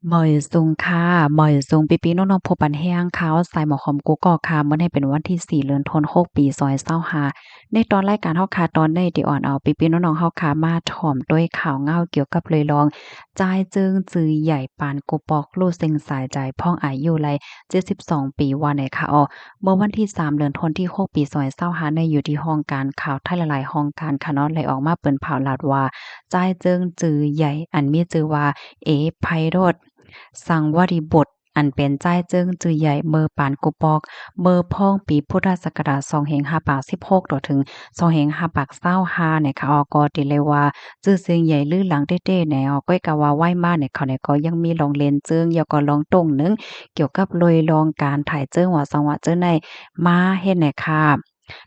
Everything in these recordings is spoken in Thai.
หมอยซุงค่ะหมอยซุงปีๆน้องๆพบปันแห้งขาวใส่หมอหอมกุกอกค่ะมื้อนี้เป็นวันที่4เดือนธันวาคมปี2025ในตอนรายการเฮาค่ะตอนได้ที่อ่อนเอาปีๆน้องๆเฮาค่ะมาถ่อมด้วยข่าวเงาเกี่ยวกับเลยลองจ่ายจึงจือใหญ่ปานกุปอกลู่เซ็งสายใจพ่องอายุไล72ปีว่าไหนค่ะเมื่อวันที่3เดือนธันวาคมที่6ปี2025ในอยู่ที่ห้องการข่าวไทยหลายๆห้องการค่ะเนาะเลยออกมาเปิ้นเผาลาดว่าจ่ายจึงจือใหญ่อันมีชื่อว่าเอไพโรจน์ สังวริบทอันเป็นจ้ายเจิ้งจือใหญ่เมอปานกุปอกเมอพ่องปีพุทธศักราช2516ต่อถึง2525เนี่ยค่ะก็ติเลยว่าจื้อเสียงใหญ่ลือหลังเต้ๆแนวก้อยกะว่าไหว้มาเนี่ยเขาเนี่ยก็ยังมีลองเล่นเจิ้งแล้วก็ลองตรงนึงเกี่ยวกับลอยลองการถ่ายเจิ้งว่าสังวะเจิ้งในมาเฮ็ดเนี่ยค่ะ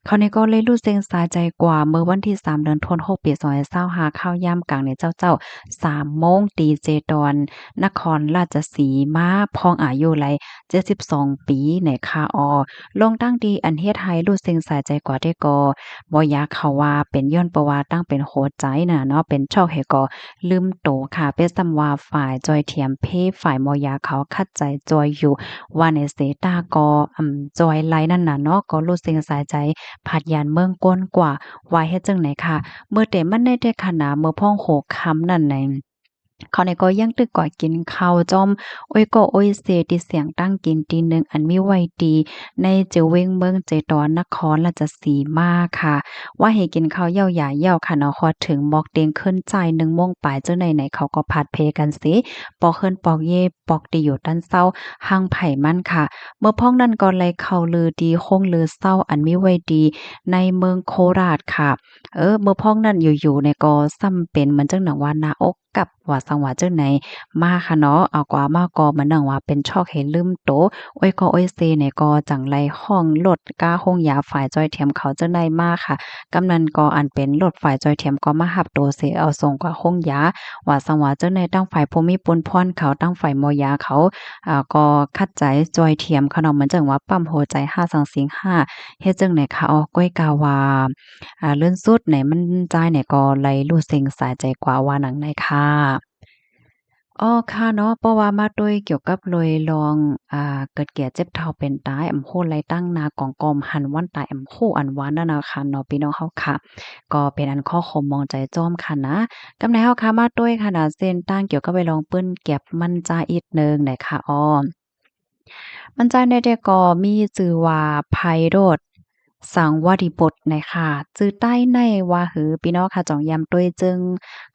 เขานี่ก็เลยรู้เซ็งสาใจกว่าเมื่อวันที่3เดือนธันวาคมปี2025ข้าวยามกลางในเจ้า3โมงตีเจดอน นครราชสีมาพองอายุไหล72ปีในคาลงตั้งดีอันเฮ็ดให้รู้สึกสายใจกว่าได้ก็บ่อยากเขาว่าเป็นย้อนเพราะว่าตั้งเป็นโหดใจน่ะเนาะเป็นช่อกให้ก็ลืมโตค่ะเป็นสำว่าฝ่ายจอยเทียมเพฝ่ายมอยาเขาคัดใจจอยอยู่ว่าในเสตาก็จอยไลนั่นน่ะเนาะก็รู้สึกสายใจผัดยานเมืองก้นกว่าว่าเฮ็ดจังไหนค่ะเมื่อแต่มันได้แต่ขนาเมื่อพ้องโหคำนั่นใน เขาเนี่ยก็ยังตึกก่อยกินข้าวจ้อมโอ้ยก็โอ้ยเสติเสียงตั้งกินตีหนึ่งอันมีไว้ดีในเจเวงเมืองเจตอนนครราชสีมาค่ะว่าให้กินข้าวเหย้าหยาเหย้าค่ะเนาะฮอดถึงหมอกเต็งขึ้นใจาย1โมงปลายเจ้าไหนๆเขาก็ผัดเพกันสิปอกเฮินปอกเย่ปอกดีอยู่ด้านเศร้าหังไผ่มันค่ะเมื่อพ้องนั้นก็เลยเข้าลือดีคงลือเศร้าอันมีไว้ดีในเมืองโคราชค่ะเมื่อพ้องนั้นอยู่ๆเนี่ยก็ซ้ำเป็นเหมือนจังหนังว่าหน้าอกกับว่าสังว่าจังไหนมาค่ะเนาะเอากว่ามาก็มานั่งว่าเป็นชอกให้ลืมโตโอ้ยก็โอ้ยเซเนี่ยก็จังไรห้องรถก้าห้องยาฝ่ายจ้อยเทียมเขาจังได๋มาค่ะกำนันก็อันเป็นรถฝ่ายจ้อยเทียมก็มารับโตเสเอาส่งกว่าห้องยาว่าสังว่าจังได๋ตั้งฝ่ายภูมิปนพรเขาตั้งฝ่ายมอยาเขาก็คัดใจจ้อยเทียมเขาเนาะเหมือนจังว่าปั๊มหัวใจ5สังสิง5เฮ็ดจังไหนคะก้อยกาว่า เลื่อนสุดไหนมันจ่ายเนี่ยก็ไหลรูดเซ็งสายใจกว่าว่าหนังในค่ะค่ะเนาะเพราะว่ามาด้วยเกี่ยวกับโรยลองเกิดแก่เจ็บเฒ่าเป็นตายโพดไหลตั้งนากองกอมหันวันตายโพอันหวานนั่นน่ะค่ะเนาะพี่น้องเฮาค่ะก็เป็นอันข้อคมมองใจจ้อมค่ะนะกำในเฮาค่ะมาด้วยค่ะนะเส้นตั้งเกี่ยวกับไปลองเปิ้นแก็บมันจ่าอีกหนึ่งไหนค่ะมันจ่าได้แต่ก็มีชื่อว่าไพโรจน์ สังวริบทน่ะค่ะจื้อใต้ในว่าหือพี่น้องค่ะจองยำต้วยจึง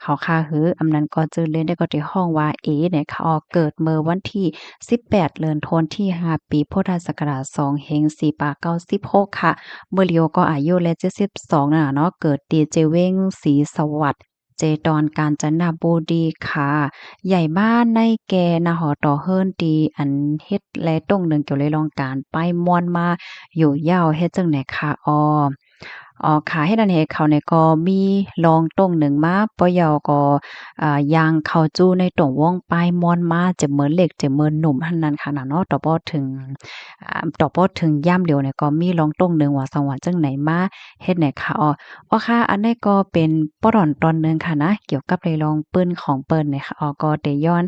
เขาค่าหืออำนั้นก็จื้อเล่นได้ก็ที่ห้องว่าเอเนี่ยค่ะเกิดเมื่อวันที่18เดือนธันวาคมที่5ปีพุทธศักราช2เฮง4ปา96ค่ะเมื่อเลียวก็อายุและ72นั่นน่ะเนาะเกิดดีเจเว้งศรีสวัสดิ์เจดอนกาญจนบุรีค่ะใหญ่บ้านในแก่นาหอต่อเฮิรนตีอันเฮ็ดและตรงหนึ่งเกี่ยวเลยลองการไปม่วนมา อยู่ยาวเฮ็ดจั่งใดคะค่ะเฮ็ดอันนี้ให้เขาเนี่ยก็มีลองตรงหนึ่งมาปะยอก็ย่างเข้าจู้ในตรงวงปลายม่อนมาจะเหมือนเหล็กจะเหมือนหนุ่มหันนั้นค่ะน่ะเนาะต่อบ่ถึงต่อบ่ถึงย่ามเดียวเนี่ยก็มีลองตรงหนึ่งว่าสังว่าจั่งไหนมาเฮ็ดไหนคะค่ะอันนี้ก็เป็นป้อร่อนตอนหนึ่งค่ะนะเกี่ยวกับเลยลองปื้นของเปิ้นเนี่ยค่ะก็ได้ย้อน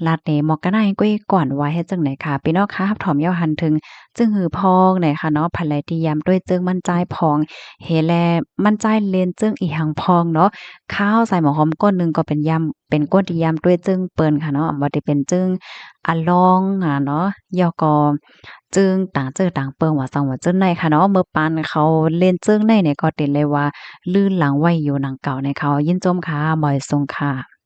ลัดเหมอกกะนายก้อยก่อนว่าเฮ็ดจั่งไหนคะพี่น้องคะรับถอมเย้าหันถึง จึงหือพองเนี่ยค่ะเนาะผันไหลที่ยามด้วยจึงมันจ่ายพองเฮแลมันจ่ายเลนจึงอีหังพองเนาะข้าวใส่หม้อหอมก้นหนึ่งก็เป็นยำเป็นก้นที่ยำด้วยจึงเปิ้นค่ะเนาะบ่ได้เป็นจึงอะลองเนาะยอก็จึงต่างเจอต่างเปิงว่าซังว่าจึงในค่ะเนาะเมื่อปานเขาเล่นจึงในเนี่ยก็เต็นเลยว่าลื่นหลังไว้อยู่หนังเก่าในเขายินจมค่ะบ่อยทรงค่ะ